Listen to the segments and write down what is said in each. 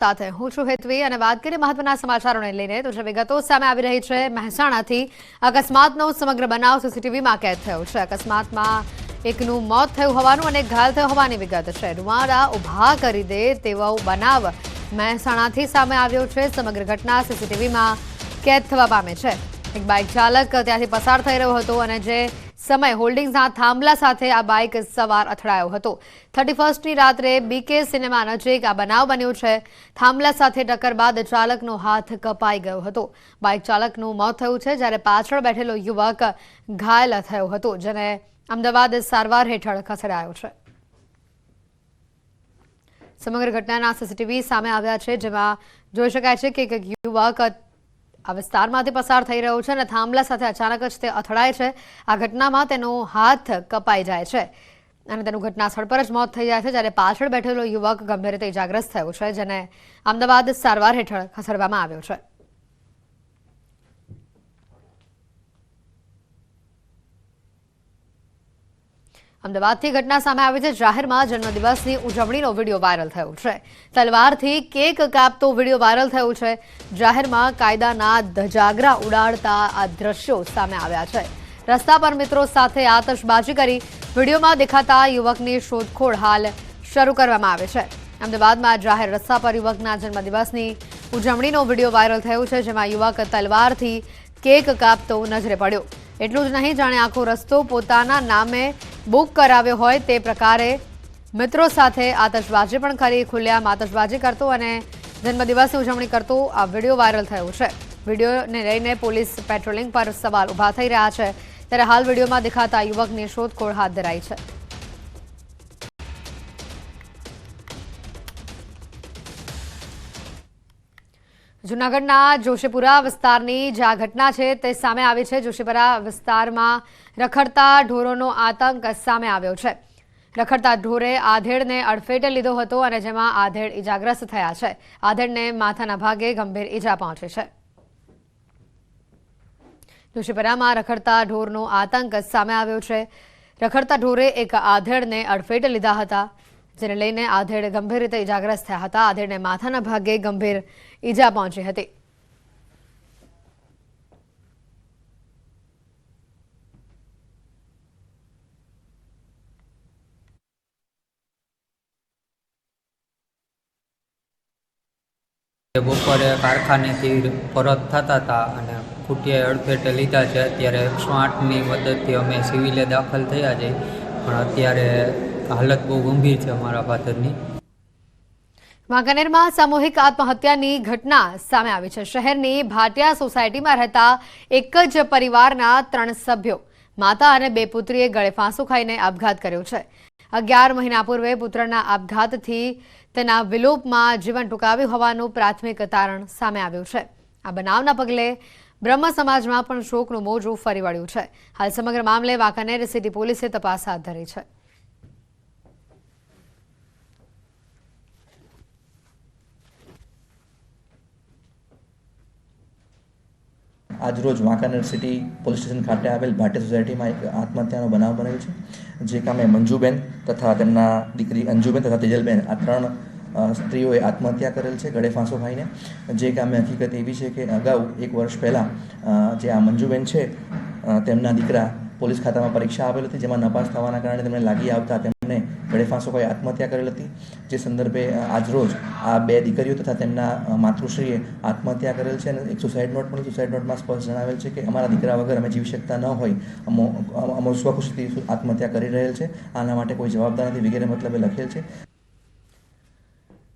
સાથે હું છું હેતવી અને વાત કરીએ મહત્વના સમાચારોને લઈને તો જે વિગતો સામે આવી રહી છે મહેસાણાથી અકસ્માતનો સમગ્ર બનાવ સીસીટીવીમાં કેદ થયો છે। અકસ્માતમાં એકનું મોત થયું હોવાનું અને ઘાયલ થયો હોવાની વિગત છે। રૂવાડા ઊભા કરી દે તેવો બનાવ મહેસાણાથી સામે આવ્યો છે। સમગ્ર ઘટના સીસીટીવીમાં કેદ થવા પામે છે। એક બાઇક ચાલક ત્યાંથી પસાર થઈ રહ્યો હતો અને જે સમય હોલ્ડિંગ્સના થાંભલા સાથે આ બાઇક સવાર અથડાયો હતો। 31મી રાત્રે બીકે સિનેમા નજીક આ બનાવ બન્યો છે। થાંભલા સાથે ટક્કર બાદ ચાલકનો હાથ કપાઈ ગયો હતો। બાઇક ચાલકનું મોત થયું છે જ્યારે પાછળ બેઠેલો યુવક ઘાયલ થયો હતો જેને અમદાવાદ સારવાર હેઠળ ખસેડાયો છે। સમગ્ર ઘટનાના સીસીટીવી સામે આવ્યા છે જેમાં જોઈ શકાય છે કે એક યુવક આ વિસ્તારમાંથી પસાર થઈ રહ્યો છે અને થાંભલા સાથે અચાનક જ તે અથડાય છે। આ ઘટનામાં તેનો હાથ કપાઈ જાય છે અને તેનું ઘટના સ્થળ પર જ મોત થઈ જાય છે જ્યારે પાછળ બેઠેલો યુવક ગંભીર રીતે ઇજાગ્રસ્ત થયો છે જેને અમદાવાદ સારવાર હેઠળ ખસેડવામાં આવ્યો છે। અમદાવાદથી ઘટના સામે આવી છે। જાહેરમાં જન્મદિવસની ઉજવણીનો વિડીયો વાયરલ થયો છે। તલવારથી કેક કાપતો વિડીયો વાયરલ થયો છે। જાહેરમાં કાયદાના ધજાગરા ઉડાડતા આ દ્રશ્યો સામે આવ્યા છે। રસ્તા પર મિત્રો સાથે આતશબાજી કરી વિડીયોમાં દેખાતા યુવકની શોધખોળ હાલ શરૂ કરવામાં આવે છે। અમદાવાદમાં જાહેર રસ્તા પર યુવકના જન્મદિવસની ઉજવણીનો વિડીયો વાયરલ થયો છે જેમાં યુવક તલવારથી કેક કાપતો નજરે પડ્યો। એટલું જ નહીં જાણે આખો રસ્તો પોતાના નામે બુક કરાવ્યો હોય તે પ્રકારે મિત્રો સાથે આતશબાજી પણ કરી ખુલ્લેઆમ આતશબાજી કરતો અને જન્મદિવસની ઉજવણી કરતો આ વિડીયો વાયરલ થયો છે। વિડીયોને લઈને પોલીસ પેટ્રોલિંગ પર સવાલ ઊભા થઈ રહ્યા છે ત્યારે હાલ વિડીયોમાં દેખાતા યુવકની શોધખોળ હાથ ધરાઈ છે। જૂનાગઢના જોશીપુરા વિસ્તારની જે આ ઘટના છે તે સામે આવી છે। જોશીપુરા વિસ્તારમાં રખડતા ઢોરોનો આતંક સામે આવ્યો છે। રખડતા ઢોરે આધેડને અડફેટે લીધો હતો અને જેમાં આધેડ ઇજાગ્રસ્ત થયા છે। આધેડને માથાના ભાગે ગંભીર ઇજા પહોંચી છે। જોશીપુરામાં રખડતા ઢોરનો આતંક સામે આવ્યો છે। રખડતા ઢોરે એક આધેડને અડફેટે લીધા હતા જેને લઈને આધેડ ગંભીર રીતે ઇજાગ્રસ્ત થયા હતા। આધેડને માથાના ભાગે ગંભીર ઇજા પહોંચી હતી। બપોરે કારખાનેથી પરત થતા હતા અને ખૂટિયાએ અડફેટે લીધા છે। અત્યારે 108ની મદદથી અમે સિવિલે દાખલ થયા છે પણ અત્યારે હાલત બહુ ગંભીર છે અમારા ફાધરની। વાંકાનેરમાં સામૂહિક આત્મહત્યાની ઘટના સામે આવી છે। શહેરની ભાટિયા સોસાયટીમાં રહેતા એક જ પરિવારના 3 સભ્યો માતા અને 2 પુત્રીએ ગળે ફાંસો ખાઈને આપઘાત કર્યો છે। 11 મહિના પૂર્વે પુત્રના આપઘાતથી તેના વિલોપમાં જીવન ટૂંકાવ્યું હોવાનું પ્રાથમિક તારણ સામે આવ્યું છે। આ બનાવના પગલે બ્રહ્મ સમાજમાં પણ શોકનું મોજું ફરી વળ્યું છે। હાલ સમગ્ર મામલે વાંકાનેર સિટી પોલીસે તપાસ હાથ ધરી છે। આજરોજ વાંકાનેર સિટી પોલીસ સ્ટેશન ખાતે આવેલ ભાટિયા સોસાયટીમાં એક આત્મહત્યાનો બનાવ બનેલ છે। જે કામે મંજુબેન તથા તેમના દીકરી અંજુબેન તથા તેજલબેન આ 3 સ્ત્રીઓએ આત્મહત્યા કરેલ છે ગળે ફાંસો ખાઈને। જે કામે હકીકત એવી છે કે અગાઉ 1 વર્ષ પહેલાં જે આ મંજુબેન છે તેમના દીકરા પોલીસ ખાતામાં પરીક્ષા આપેલ હતી જેમાં નપાસ થવાના કારણે તેમને લાગી આવતા તેમને ગળે ફાંસો ખાઈ આત્મહત્યા કરેલ હતી। જે સંદર્ભે આજરોજ આ 2 દીકરીઓ તથા તેમના માતૃશ્રીએ આત્મહત્યા કરેલ છે અને એક સુસાઇડ નોટ પણ સુસાઇડ નોટમાં સ્પષ્ટ જણાવેલ છે કે અમારા દીકરા વગર અમે જીવી શકતા ન હોય અમો સ્વખુશીથી આત્મહત્યા કરી રહેલ છે, આના માટે કોઈ જવાબદાર નથી વગેરે મતલબે લખેલ છે।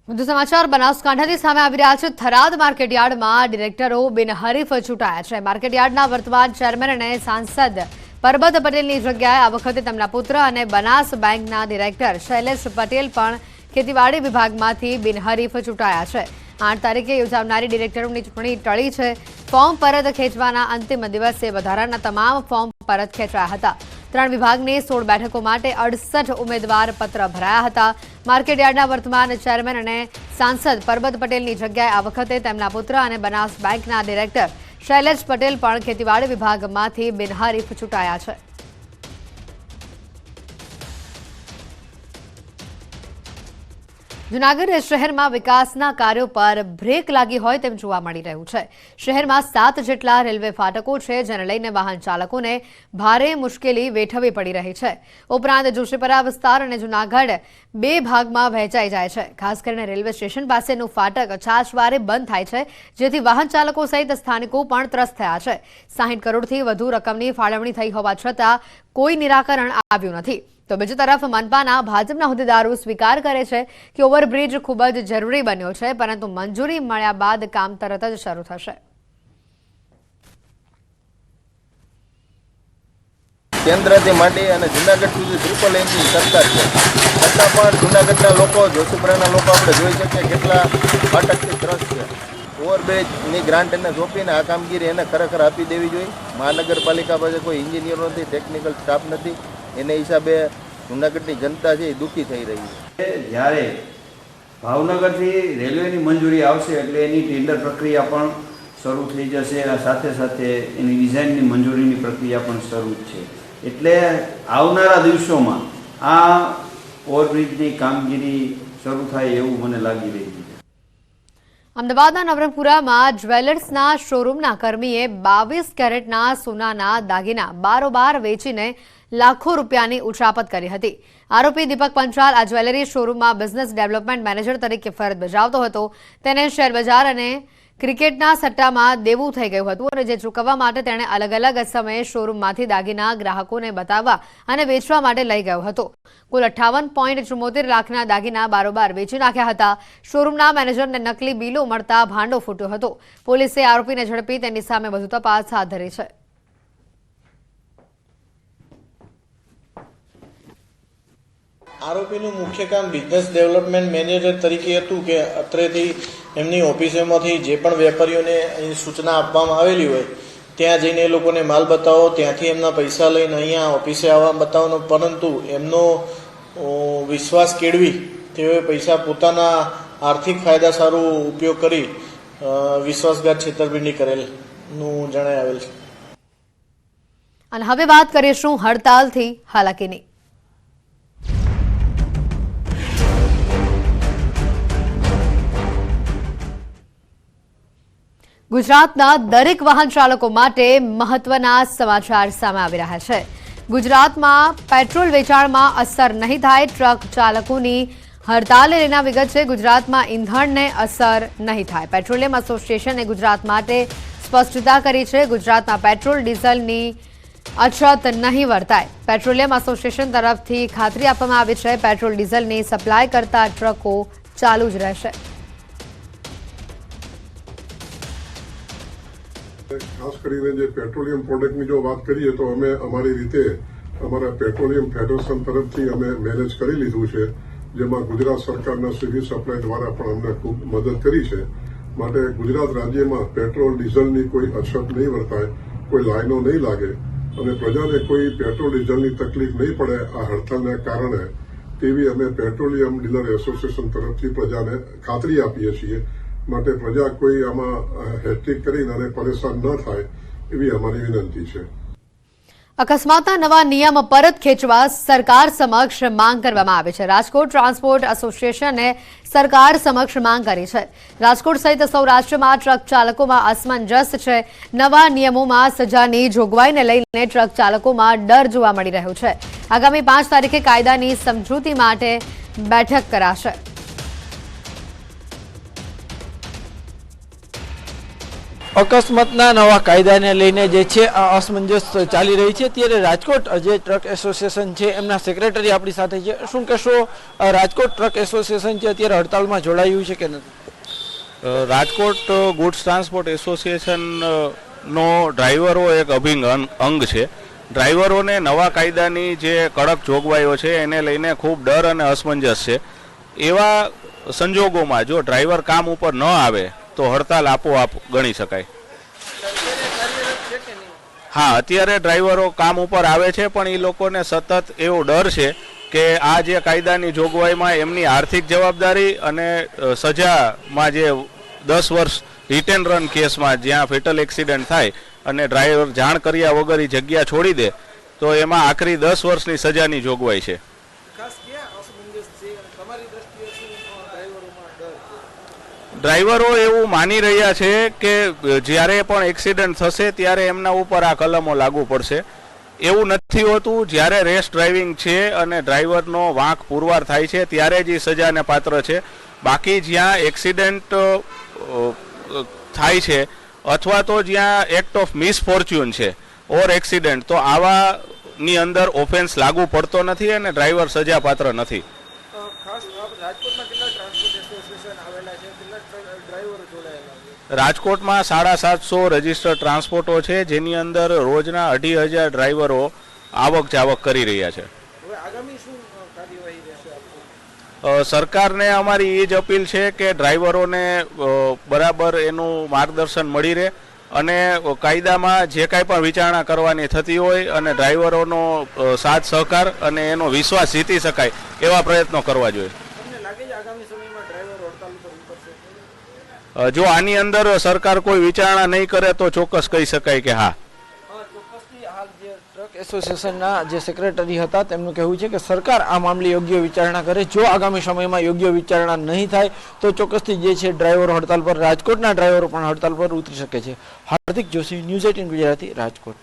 વધુ સમાચાર બનાસકાંઠાથી સામે આવી રહ્યા છે। થરાદ માર્કેટયાર્ડમાં ડિરેક્ટરો બિનહરીફ ચૂંટાયા છે। માર્કેટયાર્ડના વર્તમાન ચેરમેન અને સાંસદ પરબત પટેલની જગ્યાએ આ વખતે તેમના પુત્ર અને બનાસ બેંકના ડિરેક્ટર શૈલેષ પટેલ પણ ખેતીવાડી વિભાગમાંથી બિનહરીફ ચૂંટાયા છે। 8 તારીખે યોજાનારી ડિરેક્ટરોની ચૂંટણી ટળી છે। ફોર્મ પરત ખેંચવાના અંતિમ દિવસે વધારાના તમામ ફોર્મ પરત ખેંચાયા હતા। 3 વિભાગની 16 બેઠકો માટે 68 ઉમેદવાર પત્ર ભરાયા હતા। માર્કેટયાર્ડના વર્તમાન ચેરમેન અને સાંસદ પરબત પટેલની જગ્યાએ આ વખતે તેમના પુત્ર અને બનાસ બેંકના ડિરેક્ટર શૈલેષ પટેલ પણ ખેતીવાડી વિભાગમાંથી બિનહરીફ ચૂંટાયા છે। જૂનાગઢ શહેરમાં વિકાસના કાર્યો પર બ્રેક લાગી હોય તેમ જોવા મળી રહ્યું છે. શહેરમાં 7 જેટલા રેલવે ફાટકો છે, જેને લઈને વાહન ચાલકોને ભારે મુશ્કેલી વેઠવી પડી રહી છે. ઉપરાંત જોશીપરા વિસ્તાર અને જૂનાગઢ 2 ભાગમાં વહેંચાઈ જાય છે. ખાસ કરીને રેલવે સ્ટેશન પાસેનું ફાટક છાશવારે બંધ થાય છે, જેથી વાહન ચાલકો સહિત સ્થાનિકો પણ ત્રસ્ત થયા છે. 60 કરોડથી વધુ રકમની ફાળવણી થઈ હોવા છતાં કોઈ નિરાકરણ આવ્યું નથી. તો બીજી તરફ મનપાના ભાજપના હોદ્દેદારો સ્વીકાર કરે છે કે ઓવરબ્રિજ ખૂબ જ જરૂરી બન્યો છે, પરંતુ મંજૂરી મળ્યા બાદ કામ તરત જ શરૂ થશે. કેન્દ્રથી માંડી અને જૂનાગઢ સુધી ટ્રિપલ એન્જિન સરકાર છે, છતાં પણ જૂનાગઢના લોકો, જોશીપુરાના લોકો આપણે જોઈ શકીએ કેટલા ફાટકથી ત્રસ્ત છે. ઓવરબ્રિજની ગ્રાન્ટ એને સોંપીને આ કામગીરી એને ખરેખર આપી દેવી જોઈએ. મહાનગરપાલિકા પાસે કોઈ એન્જિનિયરો નથી, ટેકનિકલ સ્ટાફ નથી, એને હિસાબે જૂનાગઢની જનતા છે એ દુઃખી થઈ રહી છે. જ્યારે ભાવનગરથી રેલવેની મંજૂરી આવશે એટલે એની ટેન્ડર પ્રક્રિયા પણ શરૂ થઈ જશે અને સાથે સાથે એની ડિઝાઇનની મંજૂરીની પ્રક્રિયા પણ શરૂ છે. એટલે આવનારા દિવસોમાં આ ઓવરબ્રિજની કામગીરી શરૂ થાય એવું મને લાગી રહ્યું છે. અમદાવાદના નવરંગપુરામાં જ્વેલર્સના શોરૂમના કર્મીએ 22 કેરેટના સોનાના દાગીના બારોબાર વેચીને લાખો રૂપિયાની ઉચાપત કરી હતી. આરોપી દીપક પંચાલ આ જ્વેલરી શોરૂમમાં બિઝનેસ ડેવલપમેન્ટ મેનેજર તરીકે ફરજ બજાવતો હતો. તેને શેરબજાર અને ક્રિકેટના સટ્ટામાં દેવું થઈ ગયું હતું અને જે ચૂકવવા માટે તેણે અલગ અલગ સમયે શોરૂમમાંથી દાગીના ગ્રાહકોને બતાવવા અને વેચવા માટે લઈ ગયો હતો. કુલ 58.74 લાખના દાગીના બારોબાર વેચી નાખ્યા હતા. શોરૂમના મેનેજરને નકલી બિલો મળતા ભાંડો ફૂટ્યો હતો. પોલીસે આરોપીને ઝડપી તેની સામે વધુ તપાસ હાથ ધરી છે. આરોપીનું મુખ્ય કામ બિઝનેસ ડેવલપમેન્ટ મેનેજર તરીકે હતું કે અત્રેથી એમની ઓફિસેમાંથી જે પણ વેપારીઓને અહીં સૂચના આપવામાં આવેલી હોય ત્યાં જઈને એ લોકોને માલ બતાવો, ત્યાંથી એમના પૈસા લઈને અહીંયા ઓફિસે આવવા બતાવવાનો, પરંતુ એમનો વિશ્વાસ કેળવી તેઓએ પૈસા પોતાના આર્થિક ફાયદા સારું ઉપયોગ કરી વિશ્વાસઘાત છેતરપિંડી કરેલનું જણાઈ આવેલ છે. અને હવે વાત કરીશું હડતાલથી હાલાકીની. ગુજરાતના દરેક વાહન ચાલકો માટે મહત્વના સમાચાર સામે આવી રહ્યા છે. ગુજરાતમાં પેટ્રોલ વેચાણમાં અસર નહીં થાય, ટ્રક ચાલકોની હડતાલે લઈને વિગત છે. ગુજરાતમાં ઈંધણને અસર નહીં થાય. પેટ્રોલિયમ એસોસિએશને ગુજરાત માટે સ્પષ્ટતા કરી છે. ગુજરાતમાં પેટ્રોલ ડીઝલની અછત નહીં વર્તાય. પેટ્રોલિયમ એસોસિએશન તરફથી ખાતરી આપવામાં આવી છે. પેટ્રોલ ડીઝલની સપ્લાય કરતા ટ્રકો ચાલુ જ રહેશે. ખાસ કરીને જે પેટ્રોલિયમ પ્રોડક્ટની જો વાત કરીએ તો અમે અમારી રીતે અમારા પેટ્રોલિયમ ફેડરેશન તરફથી અમે મેનેજ કરી લીધું છે, જેમાં ગુજરાત સરકારના સિવિલ સપ્લાય દ્વારા પણ અમને ખૂબ મદદ કરી છે. માટે ગુજરાત રાજ્યમાં પેટ્રોલ ડીઝલની કોઈ અછત નહીં વર્તાય, કોઈ લાઈનો નહીં લાગે અને પ્રજાને કોઈ પેટ્રોલ ડીઝલની તકલીફ નહીં પડે આ હડતાલના કારણે, તેવી અમે પેટ્રોલિયમ ડીલર એસોસિએશન તરફથી પ્રજાને ખાતરી આપીએ છીએ. માટે પ્રજા કોઈ આમાં હેટ્રિક કરીને અને પરેશાન ન થાય એવી અમારી વિનંતી છે. અકસ્માતના નવા નિયમ પરત ખેંચવા સરકાર સમક્ષ માંગ કરવામાં આવી છે. રાજકોટ ટ્રાન્સપોર્ટ એસોસિએશને સરકાર સમક્ષ માંગ કરી છે. રાજકોટ સહિત સૌરાષ્ટ્રમાં ટ્રક ચાલકોમાં અસમંજસ છે. નવા નિયમોમાં સજાની જોગવાઈને લઈને ટ્રક ચાલકોમાં ડર જોવા મળી રહ્યો છે. આગામી 5 તારીખે કાયદાની સમજૂતી માટે બેઠક કરાશે. અકસ્માતના નવા કાયદાને લઈને જે છે આ અસમંજસ ચાલી રહી છે. ત્યારે રાજકોટ જે ટ્રક એસોસિએશન છે એમના સેક્રેટરી આપણી સાથે છે. શું કહેશો, રાજકોટ ટ્રક એસોસિએશન છે અત્યારે હડતાલમાં જોડાયું છે કે નથી? રાજકોટ ગુડ્સ ટ્રાન્સપોર્ટ એસોસિએશનનો ડ્રાઈવરો એક અભિન્ન અંગ છે. ડ્રાઈવરોને નવા કાયદાની જે કડક જોગવાઈઓ છે એને લઈને ખૂબ ડર અને અસમંજસ છે. એવા સંજોગોમાં જો ડ્રાઈવર કામ ઉપર ન આવે તો હડતાલ આપોઆપ ગણી શકાય. હા, અત્યારે ડ્રાઈવરો કામ ઉપર આવે છે, પણ એ લોકોને સતત એવો ડર છે કે આ જે કાયદાની જોગવાઈમાં એમની આર્થિક જવાબદારી અને સજામાં જે 10 વર્ષ હિટ એન્ડ રન કેસમાં જ્યાં ફેટલ એક્સિડન્ટ થાય અને ડ્રાઈવર જાણ કર્યા વગર એ જગ્યા છોડી દે તો એમાં આખરી 10 વર્ષની સજાની જોગવાઈ છે. ડ્રાઈવરો એવું માની રહ્યા છે કે જ્યારે પણ એક્સિડન્ટ થશે ત્યારે એમના ઉપર આ કલમો લાગુ પડશે. એવું નથી હોતું. જ્યારે રેસ ડ્રાઇવિંગ છે અને ડ્રાઈવરનો વાંક પુરવાર થાય છે ત્યારે જ એ સજાને પાત્ર છે. બાકી જ્યાં એક્સિડન્ટ થાય છે અથવા તો જ્યાં એક્ટ ઓફ મિસફોર્ચ્યુન છે ઓર એક્સિડન્ટ, તો આવાની અંદર ઓફેન્સ લાગુ પડતો નથી અને ડ્રાઈવર સજા પાત્ર નથી. રાજકોટમાં 750 રજિસ્ટર્ડ ટ્રાન્સપોર્ટો છે, જેની અંદર રોજના 2,500 ડ્રાઈવરો આવક જાવક કરી રહ્યા છે. સરકારને અમારી એ જ અપીલ છે કે ડ્રાઈવરોને બરાબર એનું માર્ગદર્શન મળી રહે અને કાયદામાં જે કાંઈ પણ વિચારણા કરવાની થતી હોય અને ડ્રાઈવરોનો સાથ સહકાર અને એનો વિશ્વાસ જીતી શકાય એવા પ્રયત્નો કરવા જોઈએ. જો આની અંદર સરકાર કોઈ વિચારણા નહીં કરે તો ચોક્કસ કહી શકાય કે હા. ટ્રક એસોસિએશનના જે સેક્રેટરી હતા તેમનું કહેવું છે કે સરકાર આ મામલે યોગ્ય વિચારણા કરે. જો આગામી સમયમાં યોગ્ય વિચારણા નહીં થાય તો ચોક્કસથી જે છે ડ્રાઈવરો હડતાલ પર, રાજકોટના ડ્રાઈવરો પણ હડતાલ પર ઉતરી શકે છે. હાર્દિક જોશી, ન્યૂઝ 18 ગુજરાતી, રાજકોટ.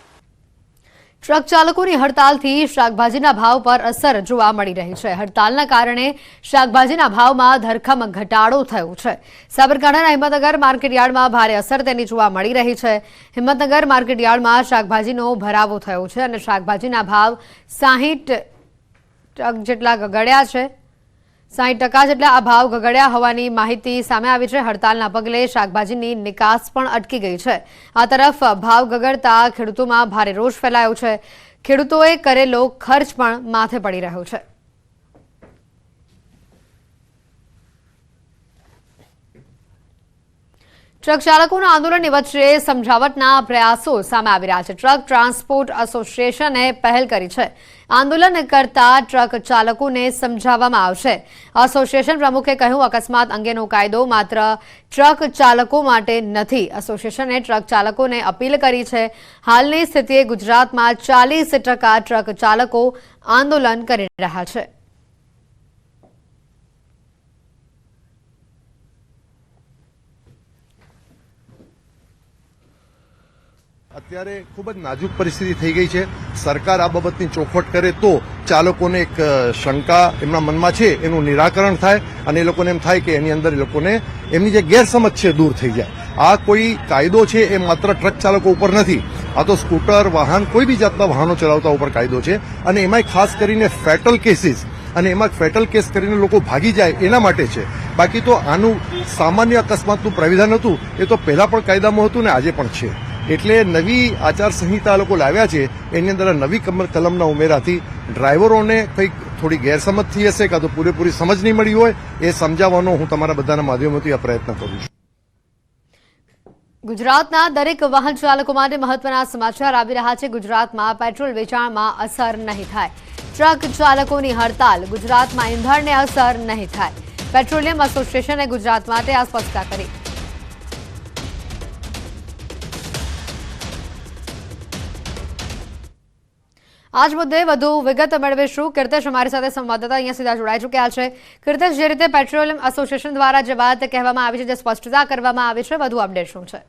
ટ્રક ચાલકોની હડતાલથી શાકભાજીના ભાવ પર અસર જોવા મળી રહી છે. હડતાલના કારણે શાકભાજીના ભાવમાં ધરખમ ઘટાડો થયો છે. સાબરકાંઠાના હિંમતનગર માર્કેટયાર્ડમાં ભારે અસર તેની જોવા મળી રહી છે. હિંમતનગર માર્કેટયાર્ડમાં શાકભાજીનો ભરાવો થયો છે અને શાકભાજીના ભાવ 60% જેટલા ગગડ્યા છે. 60% જેટલા આ ભાવ ગગડ્યા હોવાની માહિતી સામે આવી છે. હડતાલના પગલે શાકભાજીની નિકાસ પણ અટકી ગઈ છે. આ તરફ ભાવ ગગડતા ખેડૂતોમાં ભારે રોષ ફેલાયો છે. ખેડૂતોએ કરેલો ખર્ચ પણ માથે પડી રહ્યો છે. ટ્રક ચાલકોના આંદોલનની વચ્ચે સમજાવટના પ્રયાસો સામે આવી રહ્યા છે. ટ્રક ટ્રાન્સપોર્ટ એસોસિએશને પહેલ કરી છે. આંદોલન કરતા ટ્રક ચાલકોને સમજાવવામાં આવશે. એસોસિએશન પ્રમુખે કહ્યું, અકસ્માત અંગેનો કાયદો માત્ર ટ્રક ચાલકો માટે નથી. એસોસિએશને ટ્રક ચાલકોને અપીલ કરી છે. હાલની સ્થિતિએ ગુજરાતમાં 40% ટ્રક ચાલકો આંદોલન કરી રહ્યા છે. અત્યારે ખૂબ જ નાજુક પરિસ્થિતિ થઈ ગઈ છે. સરકાર આ બાબતની ચોખવટ કરે તો ચાલકોને એક શંકા એમના મનમાં છે એનું નિરાકરણ થાય અને એ લોકોને એમ થાય કે એની અંદર એ લોકોને એમની જે ગેરસમજ છે દૂર થઈ જાય. આ કોઈ કાયદો છે એ માત્ર ટ્રક ચાલકો ઉપર નથી, આ તો સ્કૂટર, વાહન, કોઈ બી જાતના વાહનો ચલાવતા ઉપર કાયદો છે અને એમાંય ખાસ કરીને ફેટલ કેસીસ અને એમાં ફેટલ કેસ કરીને લોકો ભાગી જાય એના માટે છે. બાકી તો આનું સામાન્ય અકસ્માતનું પ્રાવિધાન હતું એ તો પહેલા પણ કાયદામાં હતું ને આજે પણ છે. એટલે નવી આચારસંહિતા લોકો લાવ્યા છે એની અંદર નવી કલમના ઉમેરાથી ડ્રાઈવરોને કંઈક થોડી ગેરસમજ થઈ હશે કાં તો પૂરેપૂરી સમજ નહીં મળી હોય એ સમજાવવાનો હું તમારા બધાના માધ્યમોથી આ પ્રયત્ન કરું છું. ગુજરાતના દરેક વાહન ચાલકો માટે મહત્વના સમાચાર આવી રહ્યા છે. ગુજરાતમાં પેટ્રોલ વેચાણમાં અસર નહીં થાય. ટ્રક ચાલકોની હડતાલ, ગુજરાતમાં ઈંધણને અસર નહીં થાય. પેટ્રોલિયમ એસોસિએશને ગુજરાત માટે આ સ્પષ્ટતા કરી. આજ મુદ્દે વધુ વિગત મેળવીશું. કીર્તેશ અમારી સાથે સંવાદદાતા અહીંયા સીધા જોડાઈ ચૂક્યા છે. કીર્તેશ, જે રીતે પેટ્રોલિયમ એસોસિએશન દ્વારા જે વાત કહેવામાં આવી છે, જે સ્પષ્ટતા કરવામાં આવી છે, વધુ અપડેટ શું છે?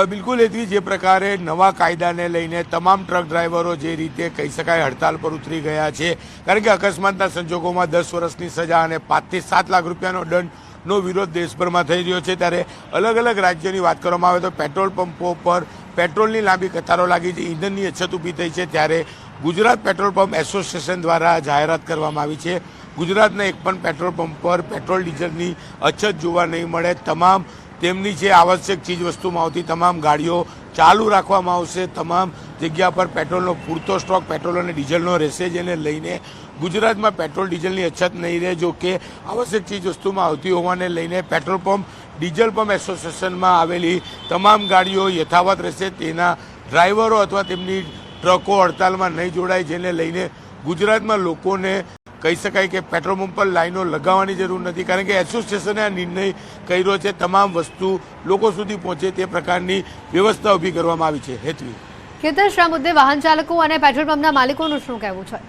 બિલકુલ એથી જે પ્રકારે નવા કાયદાને લઈને તમામ ટ્રક ડ્રાઈવરો જે રીતે કહી શકાય હડતાલ પર ઉતરી ગયા છે, કારણ કે અકસ્માતના સંજોગોમાં 10 વર્ષની સજા અને 5 થી 7 લાખ રૂપિયાનો દંડનો વિરોધ દેશભરમાં થઈ રહ્યો છે. ત્યારે અલગ અલગ રાજ્યોની વાત કરવામાં આવે તો પેટ્રોલ પંપો પર પેટ્રોલની લાંબી કતારો લાગી છે, ઈંધણની અછત ઊભી થઈ છે. ત્યારે ગુજરાત પેટ્રોલ પંપ એસોસિએશન દ્વારા જાહેરાત કરવામાં આવી છે. ગુજરાતના એક પણ પેટ્રોલ પંપ પર પેટ્રોલ ડીઝલની અછત જોવા નહીં મળે. તમામ તેમની જે આવશ્યક ચીજવસ્તુમાં આવતી તમામ ગાડીઓ ચાલુ રાખવામાં આવશે. તમામ જગ્યા પર પેટ્રોલનો પૂરતો સ્ટોક પેટ્રોલ અને ડીઝલનો રહેશે, જેને લઈને ગુજરાતમાં પેટ્રોલ ડીઝલની અછત નહીં રહે. જો કે આવશ્યક ચીજવસ્તુમાં આવતી હોવાને લઈને પેટ્રોલ પંપ ડીઝલ પંપ એસોસિએશનમાં આવેલી તમામ ગાડીઓ યથાવત રહેશે. તેના ડ્રાઈવરો અથવા તેમની ટ્રકો હડતાલમાં નહીં જોડાય, જેને લઈને ગુજરાતમાં લોકોને કહી શકાય કે પેટ્રોલ પંપ પર લાઈનો લગાવવાની જરૂર નથી, કારણ કે એસોસિએશને આ નિર્ણય કર્યો છે. તમામ વસ્તુ લોકો સુધી પહોંચે તે પ્રકારની વ્યવસ્થા ઊભી કરવામાં આવી છે. હેતવી, કીર્તેશ, આ મુદ્દે વાહન ચાલકો અને પેટ્રોલ પંપના માલિકોનું શું કહેવું છે?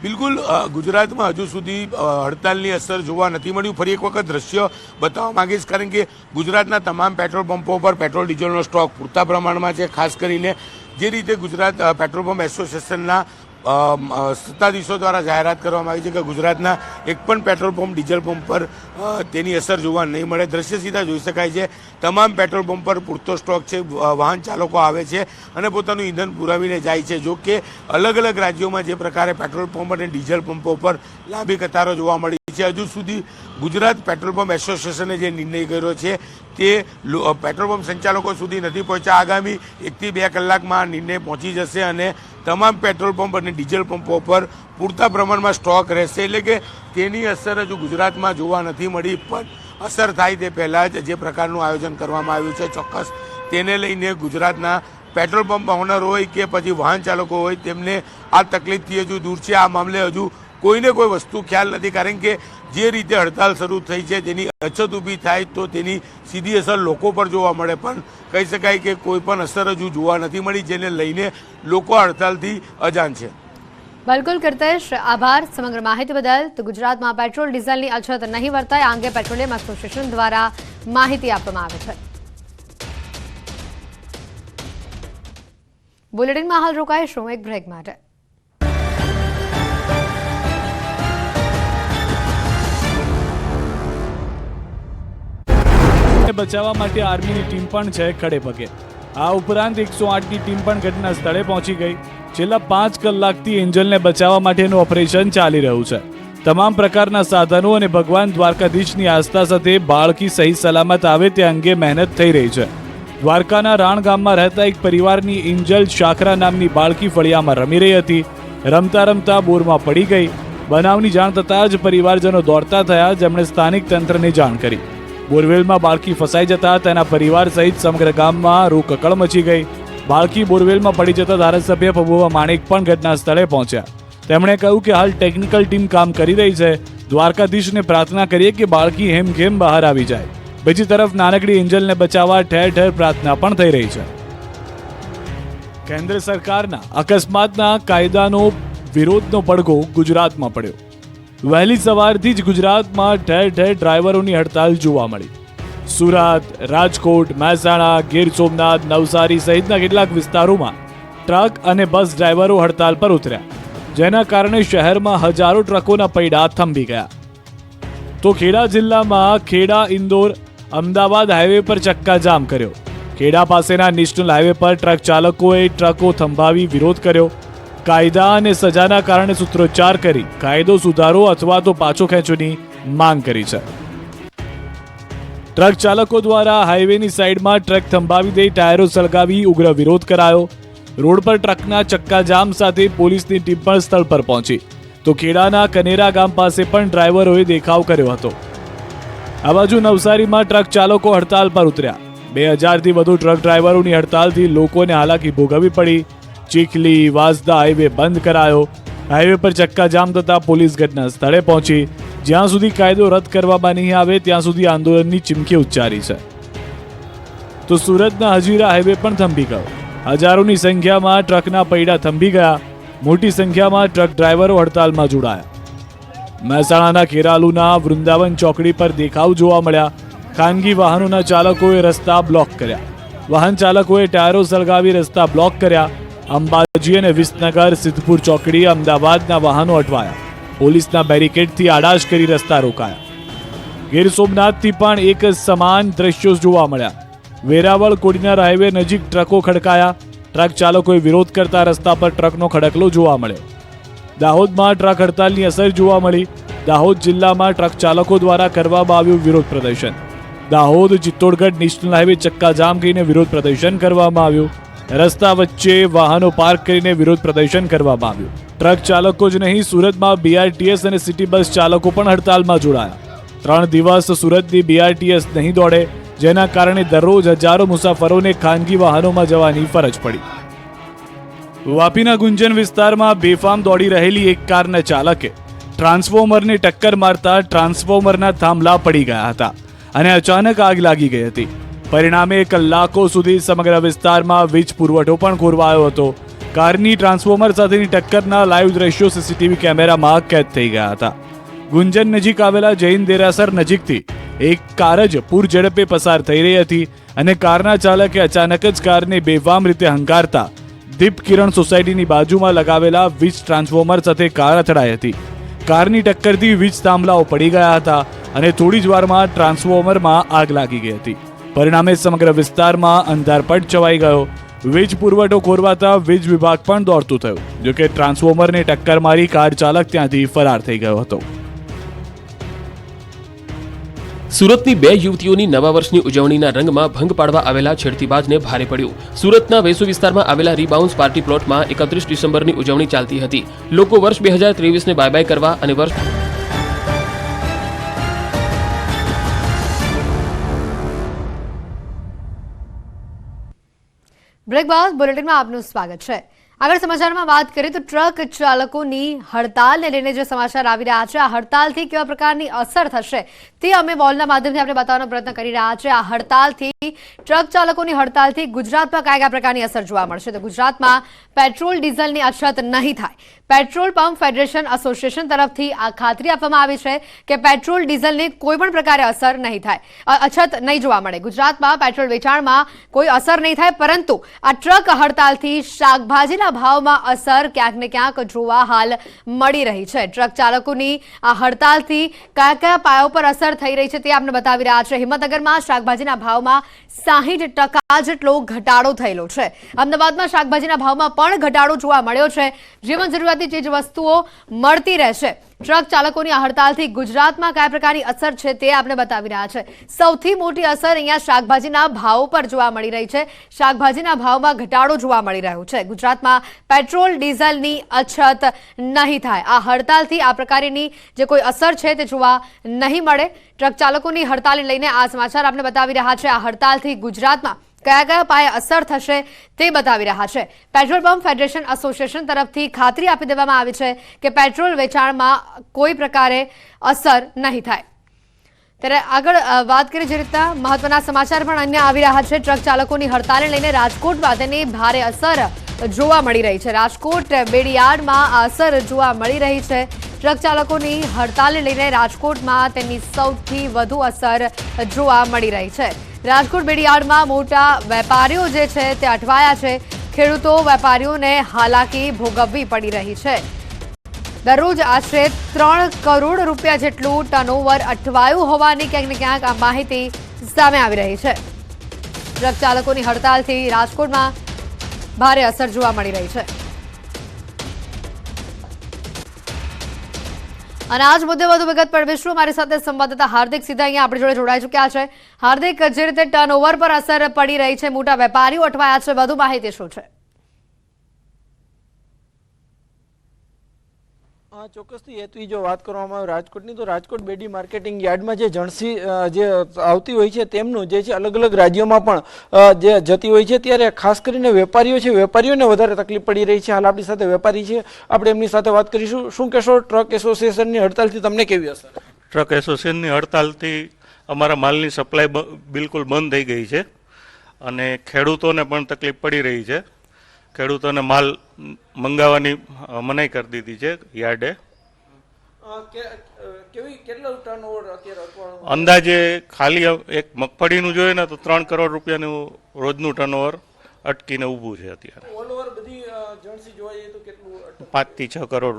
બિલકુલ ગુજરાતમાં હજુ સુધી હડતાલની અસર જોવા નથી મળ્યું. ફરી એક વખત દ્રશ્ય બતાવવા માંગીશ, કારણ કે ગુજરાતના તમામ પેટ્રોલ પંપો પર પેટ્રોલ ડીઝલનો સ્ટોક પૂરતા પ્રમાણમાં છે. ખાસ કરીને જે રીતે ગુજરાત પેટ્રોલ પંપ એસોસિએશનના સત્તાધીશો દ્વારા જાહેરાત કરવામાં આવી છે કે ગુજરાતના એક પણ પેટ્રોલ પંપ ડીઝલ પંપ પર તેની અસર જોવા નહીં મળે. દ્રશ્ય સીધા જોઈ શકાય છે. તમામ પેટ્રોલ પંપ પર પૂરતો સ્ટોક છે. વાહન ચાલકો આવે છે અને પોતાનું ઈંધણ પુરાવીને જાય છે. જો કે અલગ અલગ રાજ્યોમાં જે પ્રકારે પેટ્રોલ પંપ અને ડીઝલ પંપો પર લાંબી કતારો જોવા મળી છે, હજુ સુધી ગુજરાત પેટ્રોલ પંપ એસોસિએશને જે નિર્ણય કર્યો છે તે પેટ્રોલ પંપ સંચાલકો સુધી નથી પહોંચ્યા. આગામી 1 થી 2 કલાકમાં નિર્ણય પહોંચી જશે અને તમામ પેટ્રોલ પંપ અને ડીઝલ પંપો પર પૂરતા પ્રમાણમાં સ્ટોક રહેશે. એટલે કે તેની અસર હજુ ગુજરાતમાં જોવા નથી મળી, પણ અસર થાય તે પહેલાં જ જે પ્રકારનું આયોજન કરવામાં આવ્યું છે, ચોક્કસ તેને લઈને ગુજરાતના પેટ્રોલ પંપ ઓનર હોય કે પછી વાહન ચાલકો હોય, તેમને આ તકલીફથી હજુ દૂર છે. આ મામલે હજુ કોઈને કોઈ વસ્તુ ખ્યાલ નથી, કારણ કે જે રીતે હડતાલ શરૂ થઈ છે તેની અછત ઊભી થાય તો તેની સીધી અસર લોકો પર જોવા મળે, પણ કહી શકાય કે કોઈ પણ અસર હજુ જોવા નથી મળી, જેને લઈને લોકો હડતાલથી અજાણ છે. બિલકુલ કીર્તેશ, આભાર સમગ્ર માહિતી બદલ. તો ગુજરાતમાં પેટ્રોલ ડીઝલની અછત નહીં વર્તાય, આ અંગે પેટ્રોલિયમ એસોસિએશન દ્વારા માહિતી આપવામાં આવે છે. બુલેટિનમાં હાલ રોકાઈશું એક બ્રેક માટે. બચાવવા માટે આર્મીની ટીમ પણ છે ખડે પગે. આ ઉપરાંત 108ની ટીમ પણ ઘટના સ્થળે પહોંચી ગઈ. છેલ્લા 5 કલાકથી એન્જલને બચાવવા માટેનું ઓપરેશન ચાલી રહ્યું છે. તમામ પ્રકારના સાધનો અને ભગવાન દ્વારકાધીશની આસ્થા સાથે બાળકી સહી સલામત આવે તે અંગે મહેનત થઈ રહી છે. દ્વારકાના રાણ ગામમાં રહેતા એક પરિવારની એન્જલ શાખરા નામની બાળકી ફળિયામાં રમી રહી હતી. રમતા રમતા બોરમાં પડી ગઈ. બનાવની જાણ થતાં જ પરિવારજનો દોડતા થયા, જેમણે સ્થાનિક તંત્રને જાણ કરી. બોરવેલમાં બાળકી ફસાઈ જતા તેના પરિવાર સહિત સમગ્ર ગામમાં રોકકળ મચી ગઈ. બાળકી બોરવેલમાં પડી જતા ધારાસભ્ય પબુભા માણેક પણ ઘટના સ્થળે પહોંચ્યા. તેમણે કહ્યું કે હાલ ટેકનિકલ ટીમ કામ કરી રહી છે. દ્વારકાધીશને પ્રાર્થના કરીએ કે બાળકી હેમખેમ બહાર આવી જાય. બીજી તરફ નાનકડી એન્જલને બચાવવા ઠેર ઠેર પ્રાર્થના પણ થઈ રહી છે. કેન્દ્ર સરકારના અકસ્માતના કાયદાનો વિરોધનો પડઘો ગુજરાતમાં પડ્યો. વહેલી સવારથી જ ગુજરાતમાં ઠેર ઠેર ડ્રાઈવરોની હડતાલ જોવા મળી. સુરત, રાજકોટ, મહેસાણા, ગીર સોમનાથ, નવસારી સહિતના કેટલાક વિસ્તારોમાં ટ્રક અને બસ ડ્રાઈવરો હડતાલ પર ઉતર્યા, જેના કારણે શહેરમાં હજારો ટ્રકોના પૈડા થંભી ગયા. તો ખેડા જિલ્લામાં ખેડા ઇન્દોર અમદાવાદ હાઈવે પર ચક્કાજામ કર્યો. ખેડા પાસેના નેશનલ હાઈવે પર ટ્રક ચાલકોએ ટ્રકો થંભાવી વિરોધ કર્યો. કાયદા અને સજાના કારણે સૂત્રોચ્ચાર કરી કાયદો સુધારો અથવા તો પાછો ખેંચવાની માંગ કરી છે. ટ્રક ચાલકો દ્વારા હાઈવેની સાઈડમાં ટ્રક થંભાવી દઈ ટાયરો સળગાવી ઉગ્ર વિરોધ કરાયો. રોડ પર ટ્રકના ચક્કાજામ સાથે પોલીસની ટીમ પણ સ્થળ પર પહોંચી. તો ખેડાના કનેરા ગામ પાસે પણ ડ્રાઈવરોએ દેખાવ કર્યો હતો. આ બાજુ નવસારીમાં ટ્રક ચાલકો હડતાલ પર ઉતર્યા. 2000થી વધુ ટ્રક ડ્રાઈવરોની હડતાલથી લોકોને હાલાકી ભોગવવી પડી. ચીખલી વાંસદા હાઈવે બંધ કરાયો. હાઈવે પર ચક્કાજામ થતા પોલીસ ઘટના સ્થળે પહોંચી. જ્યાં સુધી કાયદો રદ કરવામાં નહીં આવે ત્યાં સુધી આંદોલનની ચીમકી ઉચ્ચારી છે. તો સુરતના હજીરા હાઈવે પણ થંભી ગયો. હજારોની સંખ્યામાં ટ્રકના પૈડા થંભી ગયા. મોટી સંખ્યામાં ટ્રક ડ્રાઈવરો હડતાલમાં જોડાયા. મહેસાણાના ખેરાલુના વૃંદાવન ચોકડી પર દેખાવ જોવા મળ્યા. ખાનગી વાહનોના ચાલકોએ રસ્તા બ્લોક કર્યા. વાહન ચાલકોએ ટાયરો સળગાવી રસ્તા બ્લોક કર્યા. અંબાજી અને વિસનગર, સિદ્ધપુર ચોકડી, અમદાવાદના વાહનો અટવાયા. પોલીસના બેરિકેડથી આડાશ કરી રસ્તા રોકાયા. ગીર સોમનાથથી પણ એક સમાન દ્રશ્યો જોવા મળ્યા. વેરાવળ કોડીનાર હાઈવે નજીક ટ્રકો ખડકાયા. ટ્રક ચાલકોએ વિરોધ કરતા રસ્તા પર ટ્રકનો ખડકલો જોવા મળ્યો. દાહોદમાં ટ્રક હડતાલની અસર જોવા મળી. દાહોદ જિલ્લામાં ટ્રક ચાલકો દ્વારા કરવામાં આવ્યું વિરોધ પ્રદર્શન. દાહોદ ચિત્તોડગઢ નેશનલ હાઈવે ચક્કાજામ કરીને વિરોધ પ્રદર્શન કરવામાં આવ્યું. રસ્તા વચ્ચે વાહનો પાર્ક કરીને વિરોધ પ્રદર્શન કરવામાં આવ્યું. ટ્રક ચાલકો જ નહીં, સુરતમાં બીઆરટીએસ અને સિટી બસ ચાલકો પણ હડતાલમાં જોડાયા. 3 દિવસ સુરતની બીઆરટીએસ નહીં દોડે, જેના કારણે દરરોજ હજારો મુસાફરોને ખાનગી વાહનોમાં જવાની ફરજ પડી. વાપીના ગુંજન વિસ્તારમાં બેફામ દોડી રહેલી એક કારના ચાલકે ટ્રાન્સફોર્મરને ટક્કર મારતા ટ્રાન્સફોર્મરના થાંભલા પડી ગયા હતા અને અચાનક આગ લાગી ગઈ હતી. પરિણામે કલાકો સુધી સમગ્ર વિસ્તારમાં વીજ પુરવઠો પણ ખોરવાયો હતો. કારની ટ્રાન્સફોર્મર સાથેની ટક્કરના લાઈવ દ્રશ્યો સીસીટીવી કેમેરામાં કેદ થઈ ગયા હતા. ગુંજન નજીક આવેલા જૈન દેરાસર નજીકથી એક કાર જ પૂર ઝડપે પસાર થઈ રહી હતી અને કારના ચાલકે અચાનક જ કારને બેફામ રીતે હંકારતા દીપ કિરણ સોસાયટીની બાજુમાં લગાવેલા વીજ ટ્રાન્સફોર્મર સાથે કાર અથડાઈ હતી. કારની ટક્કરથી વીજ થાંભલાઓ પડી ગયા હતા અને થોડી જ વારમાં ટ્રાન્સફોર્મરમાં આગ લાગી ગઈ હતી. પરિણામે સમગ્ર વિસ્તારમાં અંધારપટ છવાઈ ગયો. વીજ પુરવઠો ખોરવાતા વીજ વિભાગ પણ દોડતું થયું. જોકે ટ્રાન્સફોર્મરને ટક્કર મારી કાર ચાલક ત્યાંથી ફરાર થઈ ગયો હતો. સુરતની 2 યુવતીઓની નવા વર્ષની ઉજવણીના રંગમાં ભંગ પાડવા આવેલા છેડતીબાજને ભારે પડ્યું. સુરતના વેસુ વિસ્તારમાં આવેલા રીબાઉન્સ પાર્ટી પ્લોટમાં 31 ડિસેમ્બરની ઉજવણી ચાલતી હતી. લોકો વર્ષ 2023ને બાય બાય કરવા અને વર્ષ બ્રેક બાદ બુલેટિનમાં આપનું સ્વાગત છે. આગળ સમાચારમાં વાત કરીએ તો ટ્રક ચાલકોની હડતાલને લઈને જે સમાચાર આવી રહ્યા છે, આ હડતાલથી કેવા પ્રકારની અસર થશે તે અમે વોલના માધ્યમથી આપણે બતાવવાનો પ્રયત્ન કરી રહ્યા છે. આ હડતાલથી ટ્રક ચાલકોની હડતાલથી ગુજરાતમાં કયા પ્રકારની અસર જોવા મળશે? તો ગુજરાતમાં પેટ્રોલ ડીઝલની અછત નહીં થાય. પેટ્રોલ પંપ ફેડરેશન એસોસિએશન તરફથી આ ખાતરી આપવામાં આવી છે કે પેટ્રોલ ડીઝલની કોઈ પણ પ્રકારે અસર નહીં થાય, અછત નહીં જોવા મળે. ગુજરાતમાં પેટ્રોલ વેચાણમાં કોઈ અસર નહીં થાય, પરંતુ આ ટ્રક હડતાલથી શાકભાજીના ભાવમાં અસર ક્યાંક ને ક્યાંક જોવા હાલ મળી રહી છે. ટ્રક ચાલકોની આ હડતાલથી કયા કયા પાયો પર અસર થઈ રહી છે તે આપણે બતાવી રહ્યા છે. હિંમતનગરમાં શાકભાજીના ભાવમાં 60% જેટલો ઘટાડો થયેલો છે. અમદાવાદમાં શાકભાજીના ભાવમાં પણ ઘટાડો જોવા મળ્યો છે. જીવન જરૂરિયાતની ચીજ વસ્તુઓ મળતી રહેશે. ટ્રક ચાલકોની આ હડતાલથી ગુજરાતમાં કયા પ્રકારની અસર છે તે આપણે બતાવી રહ્યા છે. સૌથી મોટી અસર અહીંયા શાકભાજીના ભાવ પર જોવા મળી રહી છે. શાકભાજીના ભાવમાં ઘટાડો જોવા મળી રહ્યો છે. ગુજરાતમાં પેટ્રોલ ડીઝલની અછત નહીં થાય. આ હડતાલથી આ પ્રકારની જે કોઈ અસર છે તે જોવા નહીં મળે. ટ્રક ચાલકોની હડતાલને લઈને આ સમાચાર આપણે બતાવી રહ્યા છે. આ હડતાલથી ગુજરાતમાં કયા કયા પાયે અસર થશે તે બતાવી રહ્યા છે. પેટ્રોલ પંપ ફેડરેશન એસોસિએશન તરફથી ખાતરી આપી દેવામાં આવી છે કે પેટ્રોલ વેચાણમાં કોઈ પ્રકારે અસર નહીં થાય. ત્યારે આગળ વાત કરીએ જે રીતના મહત્વના સમાચાર પણ અન્ય આવી રહ્યા છે. ટ્રક ચાલકોની હડતાલને લઈને રાજકોટમાં તેની ભારે અસર જોવા મળી રહી છે. રાજકોટ બેડીયાર્ડમાં આ અસર જોવા મળી રહી છે. ટ્રક ચાલકોની હડતાલને લઈને રાજકોટમાં તેની સૌથી વધુ અસર જોવા મળી રહી છે. રાજકોટ બેડીયાર્ડમાં મોટા વેપારીઓ જે છે તે અટવાયા છે. ખેડૂતો વેપારીઓને હાલાકી ભોગવવી પડી રહી છે. દરરોજ આશરે 3 કરોડ રૂપિયા જેટલું ટર્નઓવર અટવાયું હોવાની ક્યાંક ને ક્યાંક આ માહિતી સામે આવી રહી છે. ટ્રક ચાલકોની હડતાલથી રાજકોટમાં ભારે અસર જોવા મળી રહી છે. અને આજ મુદ્દે વધુ વિગત મેળવીશું. મારી સાથે સંવાદદાતા હાર્દિક સીધા અહીંયા આપણી જોડે જોડાઈ ચૂક્યા છે. હાર્દિક, જે રીતે ટર્નઓવર પર અસર પડી રહી છે, મોટા વેપારીઓ અટવાયા છે, વધુ માહિતી શું છે? ચોક્કસથી હેતુની જો વાત કરવામાં આવે રાજકોટની, તો રાજકોટ બેડી માર્કેટિંગ યાર્ડમાં જે જણસી જે આવતી હોય છે તેમનું જે છે અલગ અલગ રાજ્યોમાં પણ જે જતી હોય છે, ત્યારે ખાસ કરીને વેપારીઓ છે, વેપારીઓને વધારે તકલીફ પડી રહી છે. હાલ આપણી સાથે વેપારી છે, આપણે એમની સાથે વાત કરીશું. શું કહેશો, ટ્રક એસોસિએશનની હડતાલથી તમને કેવી અસર? ટ્રક એસોસિએશનની હડતાલથી અમારા માલની સપ્લાય બિલકુલ બંધ થઈ ગઈ છે અને ખેડૂતોને પણ તકલીફ પડી રહી છે. ખેડૂતોને માલ મંગાવવાની મનાઈ કરી દીધી છે યાર્ડે. અંદાજે ખાલી એક મગફળીનું જોઈએ ને તો 3 કરોડ રૂપિયાનું રોજનું ટર્નઓવર અટકીને ઊભું છે અત્યારે. 5 થી 6 કરોડ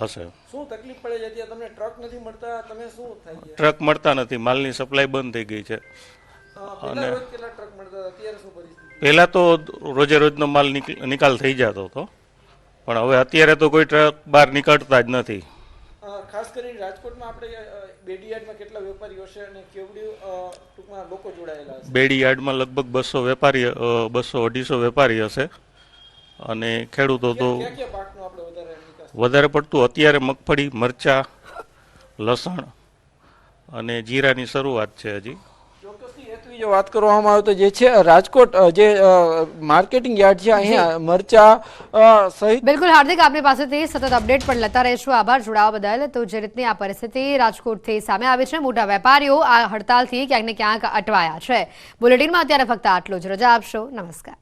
હશે. શું તકલીફ પડે છે અત્યારે તમને? ટ્રક નથી મળતા, તમે શું થાય? ટ્રક મળતા નથી, માલની સપ્લાય બંધ થઈ ગઈ છે. અને પહેલા તો રોજે રોજનો માલ નિકાલ થઈ જતો હતો, પણ હવે અત્યારે તો કોઈ ટ્રક બહાર નીકળતા જ નથી. ખાસ કરીને રાજકોટમાં આપણે બેડીયાર્ડમાં કેટલા વેપારીઓ છે અને કેવડી ટૂંકમાં લોકો જોડાયેલા છે? બેડીયાર્ડમાં લગભગ 200 વેપારી 200-250 વેપારી હશે અને ખેડૂતો તો વધારે પડતું અત્યારે મગફળી, મરચા, લસણ અને જીરાની શરૂઆત છે હજી. જો વાત કરવામાં આવે તો જે છે રાજકોટ જે માર્કેટિંગ યાર્ડ છે, અહીંયા મરચા સહિત. બિલકુલ હાર્દિક, આપની પાસેથી સતત અપડેટ પણ લેતા રહીશું. આભાર જોડાવા બદલ. તો જે રીતની આ પરિસ્થિતિ રાજકોટથી સામે આવી છે, મોટા વેપારીઓ આ હડતાલથી ક્યાંક ને ક્યાંક અટવાયા છે. બુલેટિનમાં અત્યારે ફક્ત આટલું જ. રજા આપશો. નમસ્કાર.